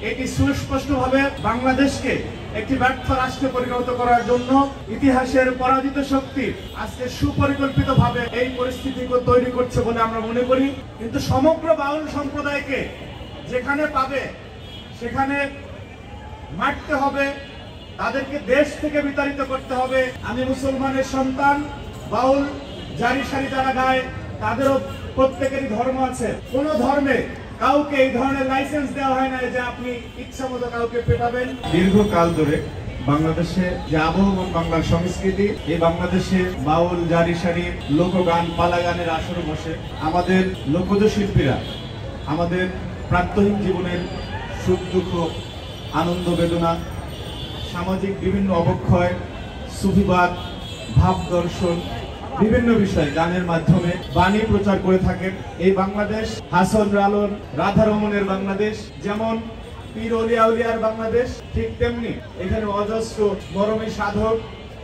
এটি সুস্পষ্টভাবে বাংলাদেশকে একটি ব্যর্থ রাষ্ট্রে পরিণত করার জন্য ইতিহাসের পরাজিত শক্তি আজকে সুপরিকল্পিতভাবে এই পরিস্থিতিকে তৈরি করছে বলে আমরা মনে করি। কিন্তু সমগ্র বাউল সম্প্রদায়কে যেখানে পাবে সেখানে মারতে হবে, তাদেরকে দেশ থেকে বিতাড়িত করতে হবে। আমি মুসলমানের সন্তান, বাউল জারি সারি যারা গায় তাদেরও প্রত্যেকেরই ধর্ম আছে। কোন ধর্মে কাউকে এই ধরনের লাইসেন্স দেওয়া হয় না যে আপনি ইচ্ছা মতো কাউকে পেটাবেন। দীর্ঘকাল ধরে বাংলাদেশে যে আবহমান বাংলার সংস্কৃতি, এই বাংলাদেশে বাউল জারি সারি লোকগান পালা গানের আসর বসে আমাদের লোকজ শিল্পীরা আমাদের প্রাত্যহিক জীবনের সুখ দুঃখ, আনন্দ বেদনা, সামাজিক বিভিন্ন অবক্ষয়, সুফিবাদ, ভাব দর্শন, বিভিন্ন বিষয় গানের মাধ্যমে বাণী প্রচার করে থাকেন। এই বাংলাদেশ হাসন লালন রাধারমণের বাংলাদেশ, যেমন পীর অলিয়া উলিয়ার বাংলাদেশ, ঠিক তেমনি এখানে অজস্র মরমী সাধক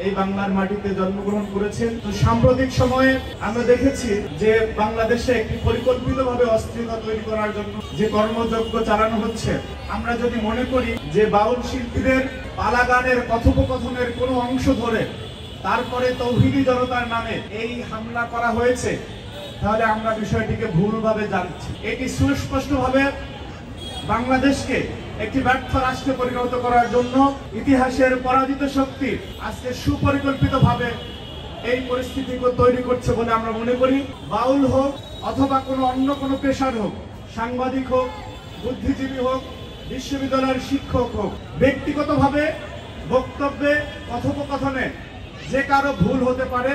এই বাংলার মাটিতে জন্মগ্রহণ করেছেন। তো সাম্প্রতিক সময়ে আমরা দেখেছি যে বাংলাদেশে একটি পরিকল্পিতভাবে অস্থিরতা তৈরি করার জন্য যে কর্মযজ্ঞ চালানো হচ্ছে, আমরা যদি মনে করি যে বাউল শিল্পীদের পালা গানের কথোপকথনের কোনো অংশ ধরে তারপরে তৌহিদি জনতার নামে এই হামলা করা হয়েছে, তাহলে আমরা বিষয়টিকে ভুলভাবে জানছি। এটি সুস্পষ্টভাবে বাংলাদেশকে একটি ব্যর্থ রাষ্ট্রে পরিণত করার জন্য ইতিহাসের পরাজিত শক্তি আজকে সুপরিকল্পিতভাবে এই পরিস্থিতিকে তৈরি করছে বলে আমরা মনে করি। বাউল হোক অথবা অন্য কোনো পেশার হোক, সাংবাদিক হোক, বুদ্ধিজীবী হোক, বিশ্ববিদ্যালয়ের শিক্ষক হোক, ব্যক্তিগতভাবে বক্তব্যে কথোপকথনে যে কারো ভুল হতে পারে,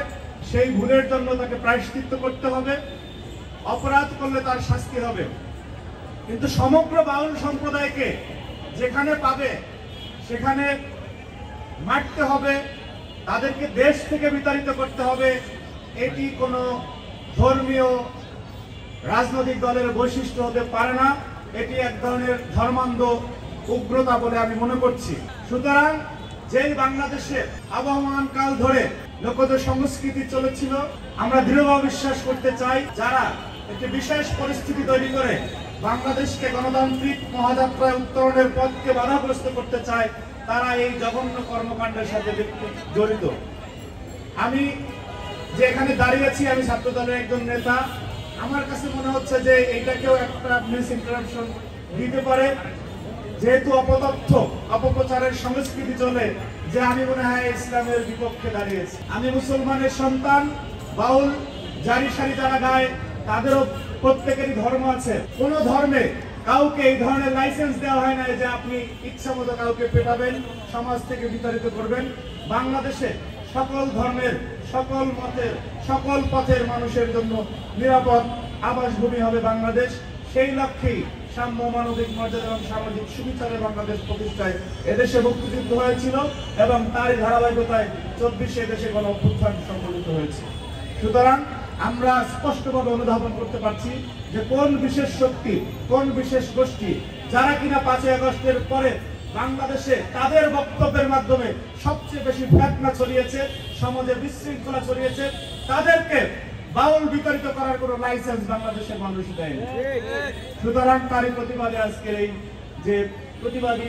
সেই ভুলের জন্য তাকে প্রায়শ্চিত্ত করতে হবে, অপরাধ করলে তার শাস্তি হবে। কিন্তু সমগ্র বাউল সম্প্রদায়কে যেখানে পাবে সেখানে মারতে হবে, তাদেরকে দেশ থেকে বিতাড়িত করতে হবে। এটি কোনো ধর্মীয় রাজনৈতিক দলের বৈশিষ্ট্য হতে পারে না, এটি এক ধরনের ধর্মান্ধ উগ্রতা বলে আমি মনে করছি। সুতরাং যেই বাংলাদেশে আবহমান কাল ধরে লোকজ সংস্কৃতি চলেছিল, আমরা দৃঢ়ভাবে বিশ্বাস করতে চাই যারা একটি বিশেষ পরিস্থিতি তৈরি করে বাংলাদেশকে গণতান্ত্রিক মহাযাত্রায় উত্তরণের পথকে বাধাগ্রস্ত করতে চায়, তারা এই জঘন্য কর্মকাণ্ডের সাথে জড়িত। আমি যে এখানে দাঁড়িয়েছি, আমি ছাত্র দলের একজন নেতা, আমার কাছে মনে হচ্ছে যে এইটাকেও একটা মিস ইন্টারাপশন দিতে পারে, যেহেতু অপতথ্য অপপ্রচারের সংস্কৃতি চলে, যে আমি মনে হয় ইসলামের বিপক্ষে দাঁড়িয়েছি। আমি মুসলমানের সন্তান, বাউল জারি সারি যারা গায় তাদেরও প্রত্যেকেরই ধর্ম আছে। কোন ধর্মে কাউকে এই ধরনের লাইসেন্স দেওয়া হয় না যে আপনি ইচ্ছা মতো কাউকে পেটাবেন, সমাজ থেকে বিতাড়িত করবেন। বাংলাদেশে সকল ধর্মের, সকল মতের, সকল পথের মানুষের জন্য নিরাপদ আবাসভূমি হবে বাংলাদেশ। সেই লক্ষ্যেই সাম্য, মানবিক মর্যাদা এবং সামাজিক সুবিচারের বাংলাদেশ প্রতিষ্ঠায় এদেশে মুক্তিযুদ্ধ হয়েছিল এবং তারই ধারাবাহিকতায় 24 দেশে গণ অভ্যুত্থান সংঘটিত হয়েছে। সুতরাং আমরা স্পষ্টভাবে অনুধাবন করতে পারছি যে কোন বিশেষ শক্তি, কোন বিশেষ গোষ্ঠী যারা কিনা 5ই আগস্টের পরে বাংলাদেশে তাদের বক্তব্যের মাধ্যমে সবচেয়ে বেশি ফেতনা ছড়িয়েছে, সমাজে বিশৃঙ্খলা ছড়িয়েছে, তাদেরকে বাউল বিতাড়িত করার কোন লাইসেন্স বাংলাদেশের মানুষ দেয়নি। সুতরাং তারই প্রতিবাদে আজকের এই যে প্রতিবাদী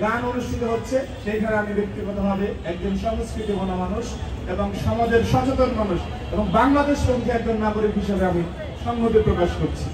গান অনুষ্ঠিত হচ্ছে, সেইখানে আমি ব্যক্তিগতভাবে একজন সংস্কৃতি মনা মানুষ এবং সমাজের সচেতন মানুষ এবং বাংলাদেশ পন্থী একজন নাগরিক হিসেবে আমি সংহতি প্রকাশ করছি।